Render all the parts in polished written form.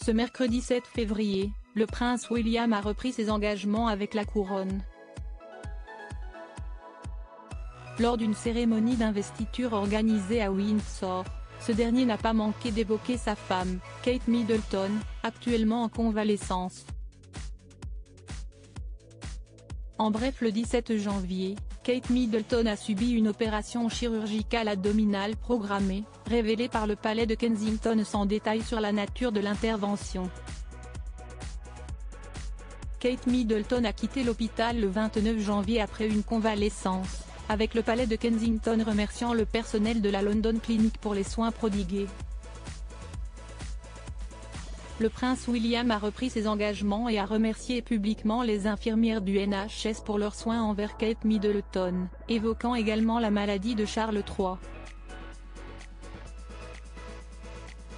Ce mercredi 7 février, le prince William a repris ses engagements avec la couronne. Lors d'une cérémonie d'investiture organisée à Windsor, ce dernier n'a pas manqué d'évoquer sa femme, Kate Middleton, actuellement en convalescence. En bref, le 17 janvier, Kate Middleton a subi une opération chirurgicale abdominale programmée, révélée par le palais de Kensington sans détail sur la nature de l'intervention. Kate Middleton a quitté l'hôpital le 29 janvier après une convalescence, avec le palais de Kensington remerciant le personnel de la London Clinic pour les soins prodigués. Le prince William a repris ses engagements et a remercié publiquement les infirmières du NHS pour leurs soins envers Kate Middleton, évoquant également la maladie de Charles III.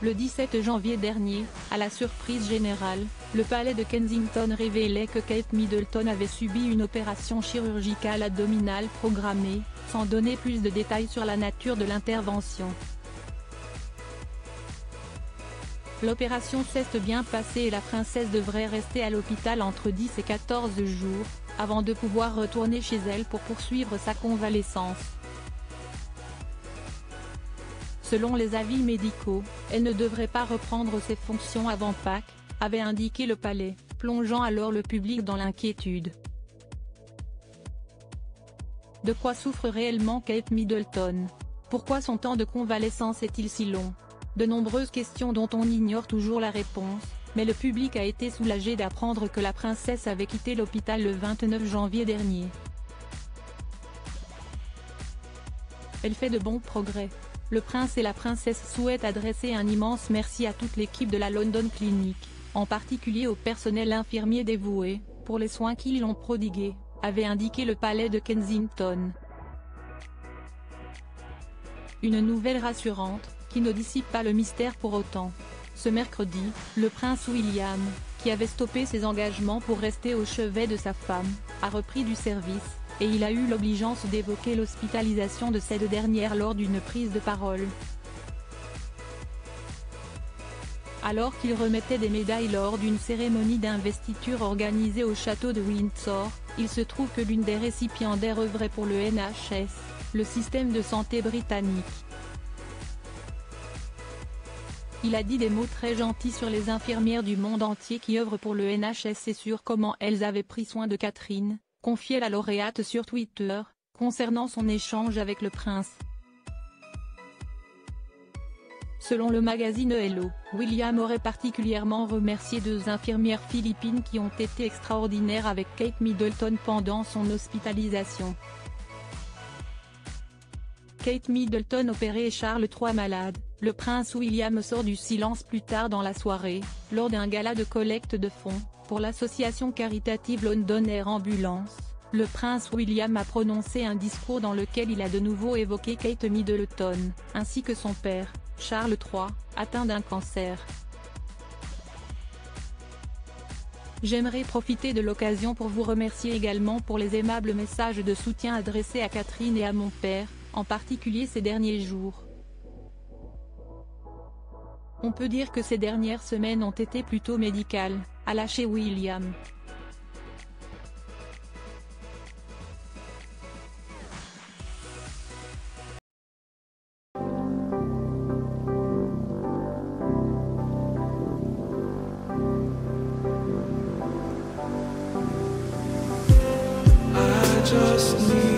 Le 17 janvier dernier, à la surprise générale, le palais de Kensington révélait que Kate Middleton avait subi une opération chirurgicale abdominale programmée, sans donner plus de détails sur la nature de l'intervention. L'opération s'est bien passée et la princesse devrait rester à l'hôpital entre 10 et 14 jours, avant de pouvoir retourner chez elle pour poursuivre sa convalescence. Selon les avis médicaux, elle ne devrait pas reprendre ses fonctions avant Pâques, avait indiqué le palais, plongeant alors le public dans l'inquiétude. De quoi souffre réellement Kate Middleton? Pourquoi son temps de convalescence est-il si long? De nombreuses questions dont on ignore toujours la réponse, mais le public a été soulagé d'apprendre que la princesse avait quitté l'hôpital le 29 janvier dernier. Elle fait de bons progrès. Le prince et la princesse souhaitent adresser un immense merci à toute l'équipe de la London Clinic, en particulier au personnel infirmier dévoué, pour les soins qu'ils l'ont prodigués, avait indiqué le palais de Kensington. Une nouvelle rassurante, qui ne dissipe pas le mystère pour autant. Ce mercredi, le prince William, qui avait stoppé ses engagements pour rester au chevet de sa femme, a repris du service, et il a eu l'obligeance d'évoquer l'hospitalisation de cette dernière lors d'une prise de parole. Alors qu'il remettait des médailles lors d'une cérémonie d'investiture organisée au château de Windsor, il se trouve que l'une des récipiendaires œuvrait pour le NHS, le système de santé britannique. Il a dit des mots très gentils sur les infirmières du monde entier qui œuvrent pour le NHS et sur comment elles avaient pris soin de Catherine, confiait la lauréate sur Twitter, concernant son échange avec le prince. Selon le magazine Hello, William aurait particulièrement remercié deux infirmières philippines qui ont été extraordinaires avec Kate Middleton pendant son hospitalisation. Kate Middleton opérée et Charles III malade, le prince William sort du silence plus tard dans la soirée, lors d'un gala de collecte de fonds, pour l'association caritative London Air Ambulance. Le prince William a prononcé un discours dans lequel il a de nouveau évoqué Kate Middleton, ainsi que son père, Charles III, atteint d'un cancer. J'aimerais profiter de l'occasion pour vous remercier également pour les aimables messages de soutien adressés à Catherine et à mon père, en particulier ces derniers jours. On peut dire que ces dernières semaines ont été plutôt médicales, a lâché William. I just need